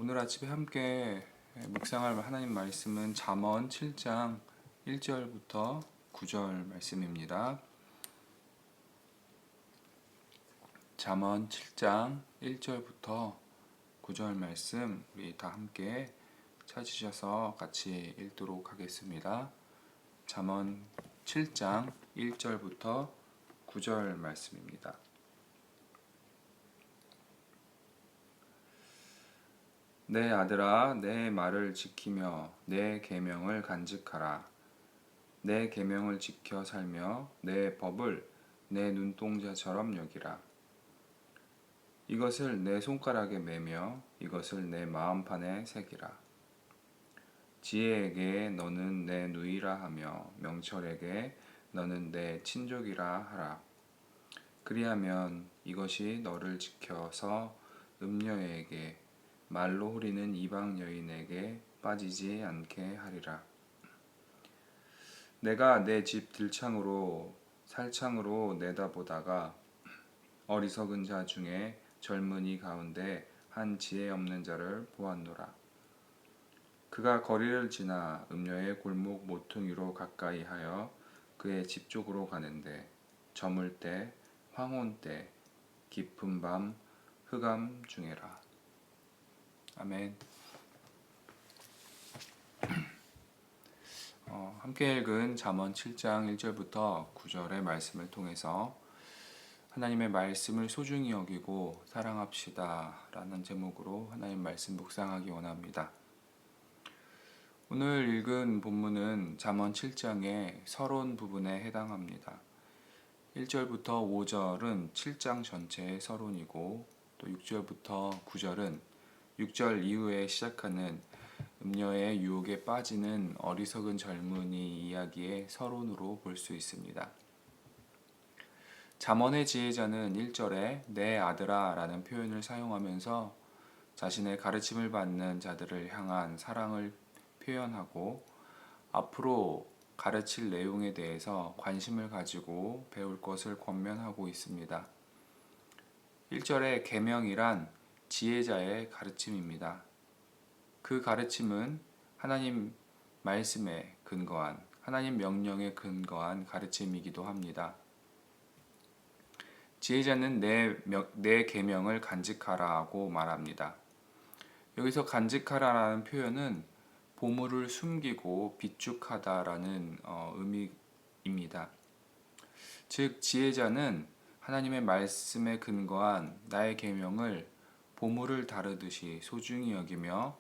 오늘 아침에 함께 묵상할 하나님 말씀은 잠언 7장 1절부터 9절 말씀입니다. 잠언 7장 1절부터 9절 말씀 우리 다 함께 찾으셔서 같이 읽도록 하겠습니다. 잠언 7장 1절부터 9절 말씀입니다. 내 아들아, 내 말을 지키며 내 계명을 간직하라. 내 계명을 지켜 살며 내 법을 내 눈동자처럼 여기라. 이것을 내 손가락에 매며 이것을 내 마음판에 새기라. 지혜에게 너는 내 누이라 하며 명철에게 너는 내 친족이라 하라. 그리하면 이것이 너를 지켜서 음녀에게 말로 후리는 이방 여인에게 빠지지 않게 하리라. 내가 내 집 들창으로 살창으로 내다보다가 어리석은 자 중에 젊은이 가운데 한 지혜 없는 자를 보았노라. 그가 거리를 지나 음녀의 골목 모퉁이로 가까이 하여 그의 집 쪽으로 가는데 저물 때 황혼 때 깊은 밤 흑암 중에라. 아멘. 함께 읽은 잠언 7장 1절부터 9절의 말씀을 통해서 하나님의 말씀을 소중히 여기고 사랑합시다 라는 제목으로 하나님 말씀 묵상하기 원합니다. 오늘 읽은 본문은 잠언 7장의 서론 부분에 해당합니다. 1절부터 5절은 7장 전체의 서론이고 또 6절부터 9절은 6절 이후에 시작하는 음녀의 유혹에 빠지는 어리석은 젊은이 이야기의 서론으로 볼 수 있습니다. 잠언의 지혜자는 1절에 내 아들아 라는 표현을 사용하면서 자신의 가르침을 받는 자들을 향한 사랑을 표현하고 앞으로 가르칠 내용에 대해서 관심을 가지고 배울 것을 권면하고 있습니다. 1절의 계명이란 지혜자의 가르침입니다. 그 가르침은 하나님 말씀에 근거한, 하나님 명령에 근거한 가르침이기도 합니다. 지혜자는 내 계명을 간직하라고 말합니다. 여기서 간직하라라는 표현은 보물을 숨기고 비축하다라는 의미입니다. 즉 지혜자는 하나님의 말씀에 근거한 나의 계명을 보물을 다루듯이 소중히 여기며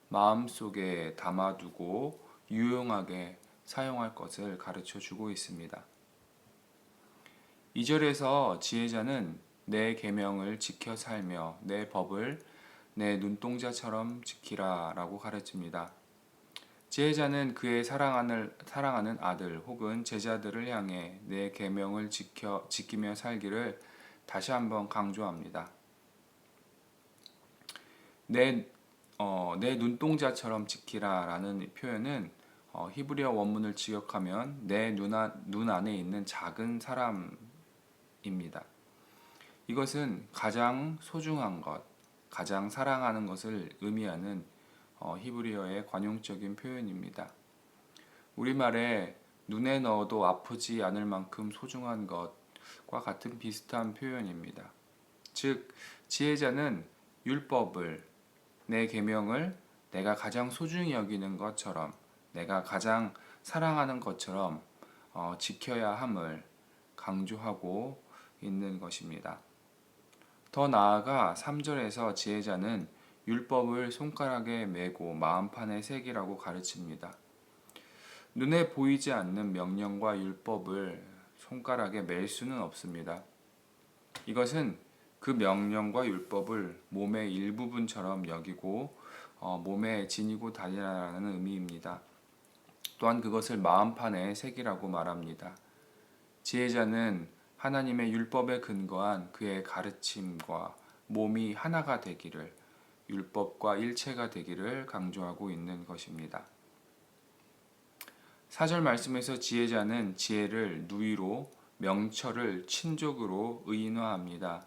마음속에 담아두고 유용하게 사용할 것을 가르쳐주고 있습니다. 2절에서 지혜자는 내 계명을 지켜 살며 내 법을 내 눈동자처럼 지키라 라고 가르칩니다. 지혜자는 그의 사랑하는 아들 혹은 제자들을 향해 내 계명을 지키며 살기를 다시 한번 강조합니다. 내 눈동자처럼 지키라 라는 표현은 히브리어 원문을 직역하면 내 눈 안에 있는 작은 사람입니다. 이것은 가장 소중한 것, 가장 사랑하는 것을 의미하는 히브리어의 관용적인 표현입니다. 우리말에 눈에 넣어도 아프지 않을 만큼 소중한 것과 같은 비슷한 표현입니다. 즉, 지혜자는 율법을, 내 계명을 내가 가장 소중히 여기는 것처럼, 내가 가장 사랑하는 것처럼 지켜야 함을 강조하고 있는 것입니다. 더 나아가 3절에서 지혜자는 율법을 손가락에 메고 마음판에 새기라고 가르칩니다. 눈에 보이지 않는 명령과 율법을 손가락에 맬 수는 없습니다. 이것은 그 명령과 율법을 몸의 일부분처럼 여기고 몸에 지니고 다니라는 의미입니다. 또한 그것을 마음판에 새기라고 말합니다. 지혜자는 하나님의 율법에 근거한 그의 가르침과 몸이 하나가 되기를, 율법과 일체가 되기를 강조하고 있는 것입니다. 4절 말씀에서 지혜자는 지혜를 누이로, 명철을 친족으로 의인화합니다.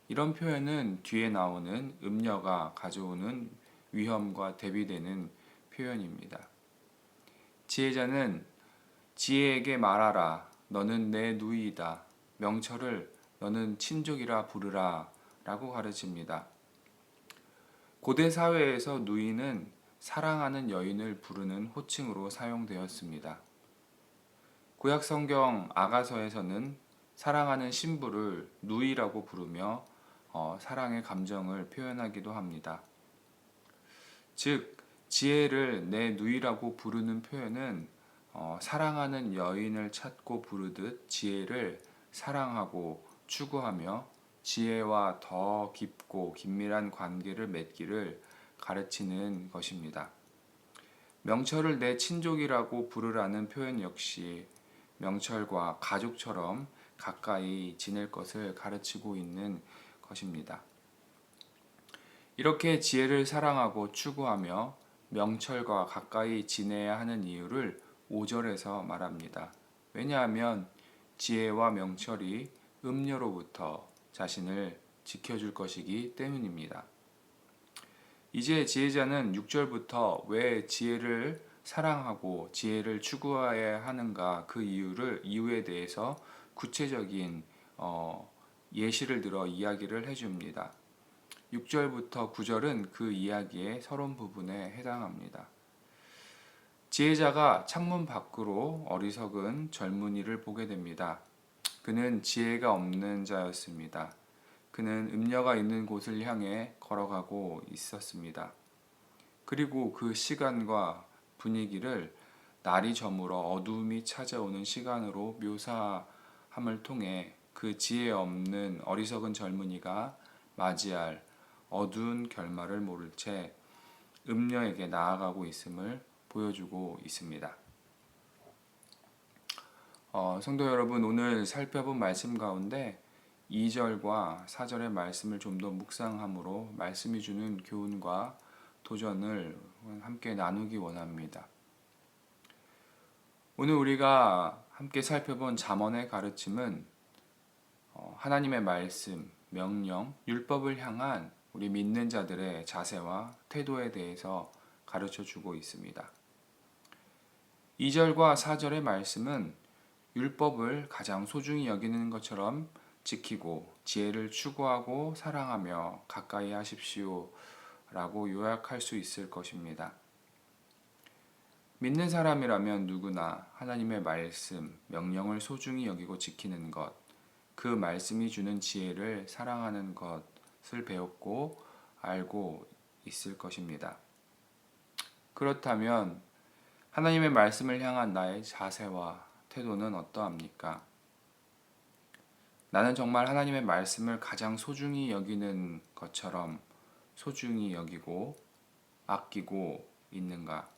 이런 표현은 뒤에 나오는 음녀가 가져오는 위험과 대비되는 표현입니다. 지혜자는 지혜에게 말하라. 너는 내 누이이다. 명철을 너는 친족이라 부르라. 라고 가르칩니다. 고대 사회에서 누이는 사랑하는 여인을 부르는 호칭으로 사용되었습니다. 구약 성경 아가서에서는 사랑하는 신부를 누이라고 부르며 사랑의 감정을 표현하기도 합니다. 즉, 지혜를 내 누이라고 부르는 표현은 사랑하는 여인을 찾고 부르듯 지혜를 사랑하고 추구하며 지혜와 더 깊고 긴밀한 관계를 맺기를 가르치는 것입니다. 명철을 내 친족이라고 부르라는 표현 역시 명철과 가족처럼 가까이 지낼 것을 가르치고 있는 것입니다. 이렇게 지혜를 사랑하고 추구하며 명철과 가까이 지내야 하는 이유를 5절에서 말합니다. 왜냐하면 지혜와 명철이 음녀로부터 자신을 지켜줄 것이기 때문입니다. 이제 지혜자는 6절부터 왜 지혜를 사랑하고 지혜를 추구해야 하는가 그 이유에 대해서 구체적인 예시를 들어 이야기를 해줍니다. 6절부터 9절은 그 이야기의 서론 부분에 해당합니다. 지혜자가 창문 밖으로 어리석은 젊은이를 보게 됩니다. 그는 지혜가 없는 자였습니다. 그는 음녀가 있는 곳을 향해 걸어가고 있었습니다. 그리고 그 시간과 분위기를 날이 저물어 어두움이 찾아오는 시간으로 묘사함을 통해 그 지혜 없는 어리석은 젊은이가 맞이할 어두운 결말을 모를 채 음녀에게 나아가고 있음을 보여주고 있습니다. 성도 여러분, 오늘 살펴본 말씀 가운데 2절과 4절의 말씀을 좀 더 묵상함으로 말씀이 주는 교훈과 도전을 함께 나누기 원합니다. 오늘 우리가 함께 살펴본 잠언의 가르침은 하나님의 말씀, 명령, 율법을 향한 우리 믿는 자들의 자세와 태도에 대해서 가르쳐 주고 있습니다. 2절과 4절의 말씀은 율법을 가장 소중히 여기는 것처럼 지키고 지혜를 추구하고 사랑하며 가까이 하십시오 라고 요약할 수 있을 것입니다. 믿는 사람이라면 누구나 하나님의 말씀, 명령을 소중히 여기고 지키는 것, 그 말씀이 주는 지혜를 사랑하는 것을 배웠고 알고 있을 것입니다. 그렇다면 하나님의 말씀을 향한 나의 자세와 태도는 어떠합니까? 나는 정말 하나님의 말씀을 가장 소중히 여기는 것처럼 소중히 여기고 아끼고 있는가?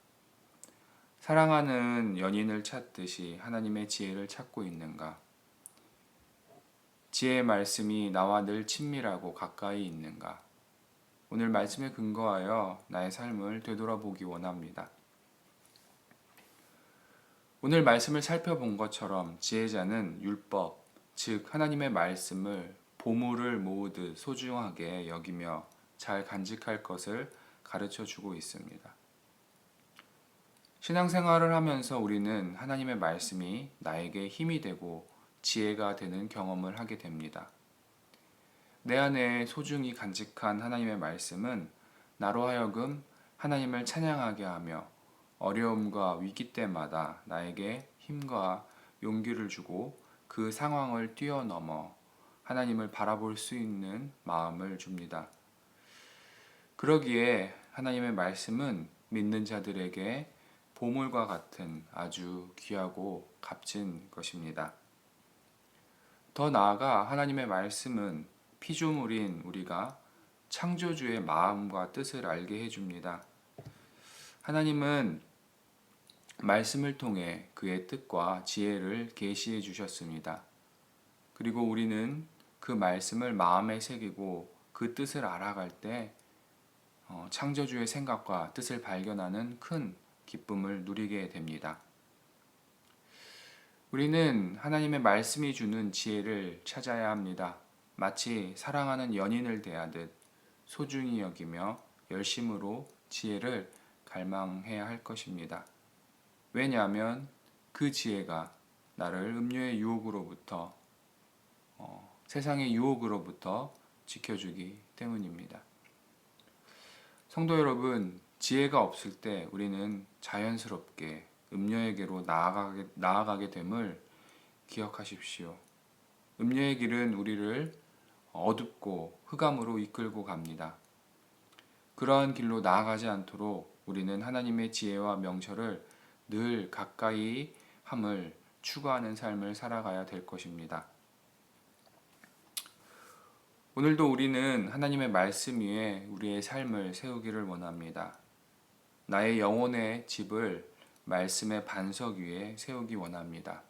사랑하는 연인을 찾듯이 하나님의 지혜를 찾고 있는가? 지혜의 말씀이 나와 늘 친밀하고 가까이 있는가? 오늘 말씀에 근거하여 나의 삶을 되돌아보기 원합니다. 오늘 말씀을 살펴본 것처럼 지혜자는 율법, 즉 하나님의 말씀을 보물을 모으듯 소중하게 여기며 잘 간직할 것을 가르쳐 주고 있습니다. 신앙생활을 하면서 우리는 하나님의 말씀이 나에게 힘이 되고 지혜가 되는 경험을 하게 됩니다. 내 안에 소중히 간직한 하나님의 말씀은 나로 하여금 하나님을 찬양하게 하며 어려움과 위기 때마다 나에게 힘과 용기를 주고 그 상황을 뛰어넘어 하나님을 바라볼 수 있는 마음을 줍니다. 그러기에 하나님의 말씀은 믿는 자들에게 보물과 같은 아주 귀하고 값진 것입니다. 더 나아가 하나님의 말씀은 피조물인 우리가 창조주의 마음과 뜻을 알게 해줍니다. 하나님은 말씀을 통해 그의 뜻과 지혜를 계시해 주셨습니다. 그리고 우리는 그 말씀을 마음에 새기고 그 뜻을 알아갈 때 창조주의 생각과 뜻을 발견하는 큰 기쁨을 누리게 됩니다. 우리는 하나님의 말씀이 주는 지혜를 찾아야 합니다. 마치 사랑하는 연인을 대하듯 소중히 여기며 열심으로 지혜를 갈망해야 할 것입니다. 왜냐하면 그 지혜가 나를 음료의 유혹으로부터 세상의 유혹으로부터 지켜주기 때문입니다. 성도 여러분, 지혜가 없을 때 우리는 자연스럽게 음료에게로 나아가게 됨을 기억하십시오. 음료의 길은 우리를 어둡고 흑암으로 이끌고 갑니다. 그러한 길로 나아가지 않도록 우리는 하나님의 지혜와 명철을 늘 가까이 함을 추구하는 삶을 살아가야 될 것입니다. 오늘도 우리는 하나님의 말씀 위에 우리의 삶을 세우기를 원합니다. 나의 영혼의 집을 말씀의 반석 위에 세우기 원합니다.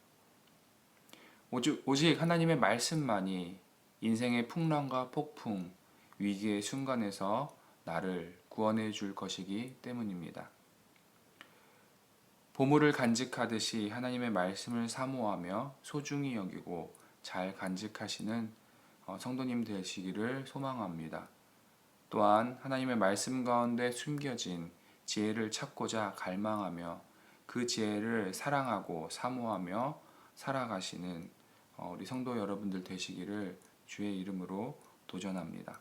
오직 하나님의 말씀만이 인생의 풍랑과 폭풍, 위기의 순간에서 나를 구원해 줄 것이기 때문입니다. 보물을 간직하듯이 하나님의 말씀을 사모하며 소중히 여기고 잘 간직하시는 성도님 되시기를 소망합니다. 또한 하나님의 말씀 가운데 숨겨진 지혜를 찾고자 갈망하며 그 지혜를 사랑하고 사모하며 살아가시는 우리 성도 여러분들 되시기를 주의 이름으로 도전합니다.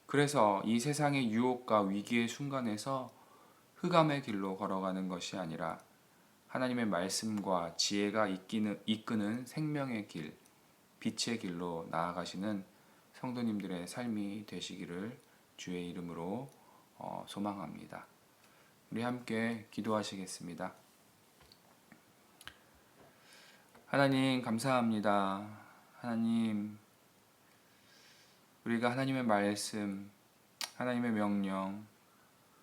그래서 이 세상의 유혹과 위기의 순간에서 흑암의 길로 걸어가는 것이 아니라 하나님의 말씀과 지혜가 이끄는 생명의 길, 빛의 길로 나아가시는 성도님들의 삶이 되시기를 주의 이름으로 소망합니다. 우리 함께 기도하시겠습니다. 하나님 감사합니다. 하나님, 우리가 하나님의 말씀, 하나님의 명령,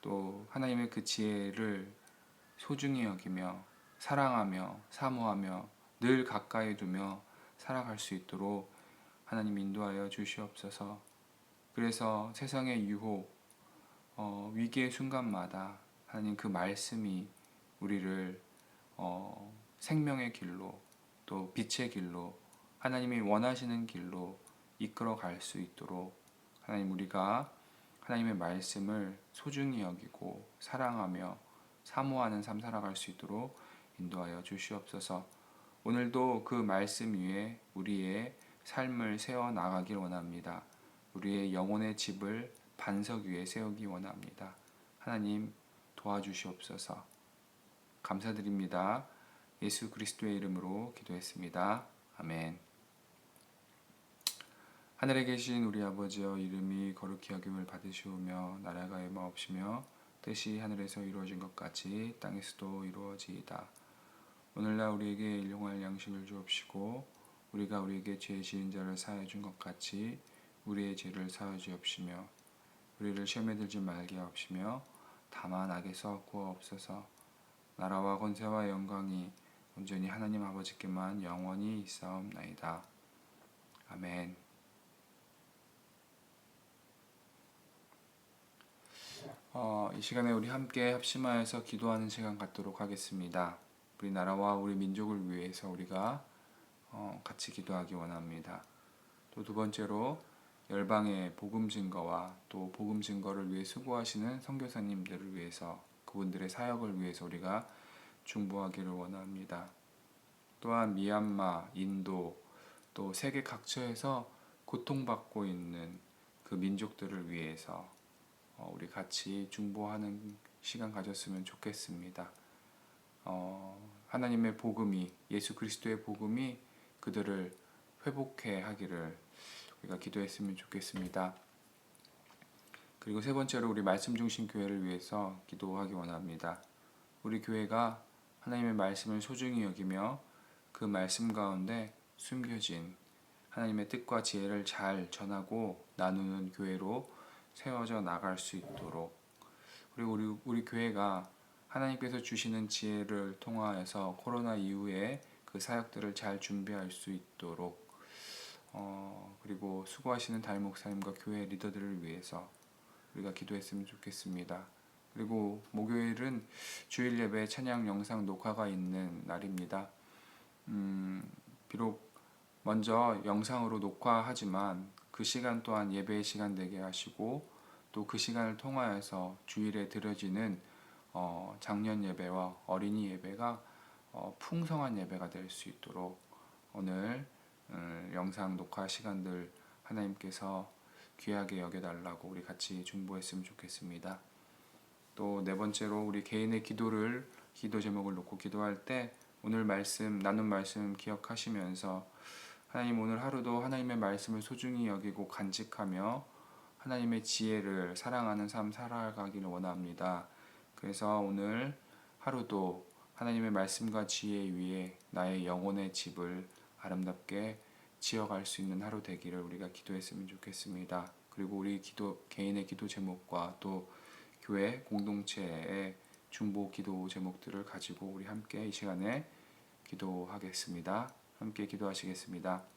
또 하나님의 그 지혜를 소중히 여기며 사랑하며 사모하며 늘 가까이 두며 살아갈 수 있도록 하나님 인도하여 주시옵소서. 그래서 세상의 유혹, 위기의 순간마다 하나님 그 말씀이 우리를 생명의 길로 또 빛의 길로 하나님이 원하시는 길로 이끌어 갈 수 있도록 하나님 우리가 하나님의 말씀을 소중히 여기고 사랑하며 사모하는 삶 살아갈 수 있도록 인도하여 주시옵소서. 오늘도 그 말씀 위에 우리의 삶을 세워 나가길 원합니다. 우리의 영혼의 집을 반석 위에 세우기 원합니다. 하나님 도와주시옵소서. 감사드립니다. 예수 그리스도의 이름으로 기도했습니다. 아멘. 하늘에 계신 우리 아버지여, 이름이 거룩히 여김을 받으시오며 나라가 임하옵시며 뜻이 하늘에서 이루어진 것 같이 땅에서도 이루어지이다. 오늘날 우리에게 일용할 양식을 주옵시고 우리가 우리에게 죄 지은 자를 사하여 준 것 같이 우리의 죄를 사하여 주옵시며 우리를 시험에 들지 말게 하옵시며 다만 악에서 구하옵소서. 나라와 권세와 영광이 온전히 하나님 아버지께만 영원히 있사옵나이다. 아멘. 이 시간에 우리 함께 합심하여서 기도하는 시간 갖도록 하겠습니다. 우리 나라와 우리 민족을 위해서 우리가 같이 기도하기 원합니다. 또 두 번째로 열방의 복음 증거와 또 복음 증거를 위해 수고하시는 선교사님들을 위해서 그분들의 사역을 위해서 우리가 중보하기를 원합니다. 또한 미얀마, 인도, 또 세계 각처에서 고통받고 있는 그 민족들을 위해서 우리 같이 중보하는 시간 가졌으면 좋겠습니다. 하나님의 복음이, 예수 그리스도의 복음이 그들을 회복해 하기를 우리가 기도했으면 좋겠습니다. 그리고 세 번째로 우리 말씀 중심 교회를 위해서 기도하기 원합니다. 우리 교회가 하나님의 말씀을 소중히 여기며 그 말씀 가운데 숨겨진 하나님의 뜻과 지혜를 잘 전하고 나누는 교회로 세워져 나갈 수 있도록, 그리고 우리 교회가 하나님께서 주시는 지혜를 통하여서 코로나 이후에 그 사역들을 잘 준비할 수 있도록, 그리고 수고하시는 담임 목사님과 교회 리더들을 위해서 우리가 기도했으면 좋겠습니다. 그리고 목요일은 주일 예배 찬양 영상 녹화가 있는 날입니다. 비록 먼저 영상으로 녹화하지만 그 시간 또한 예배의 시간 되게 하시고 또 그 시간을 통하여서 주일에 드려지는 장년 예배와 어린이 예배가 풍성한 예배가 될 수 있도록 오늘 영상 녹화 시간들 하나님께서 귀하게 여겨달라고 우리 같이 중보했으면 좋겠습니다. 또 네 번째로 우리 개인의 기도 제목을 놓고 기도할 때 오늘 나눈 말씀 기억하시면서 하나님 오늘 하루도 하나님의 말씀을 소중히 여기고 간직하며 하나님의 지혜를 사랑하는 삶 살아가기를 원합니다. 그래서 오늘 하루도 하나님의 말씀과 지혜 위에 나의 영혼의 집을 아름답게 지어갈 수 있는 하루 되기를 우리가 기도했으면 좋겠습니다. 그리고 우리 개인의 기도 제목과 또 교회 공동체의 중보 기도 제목들을 가지고 우리 함께 이 시간에 기도하겠습니다. 함께 기도하시겠습니다.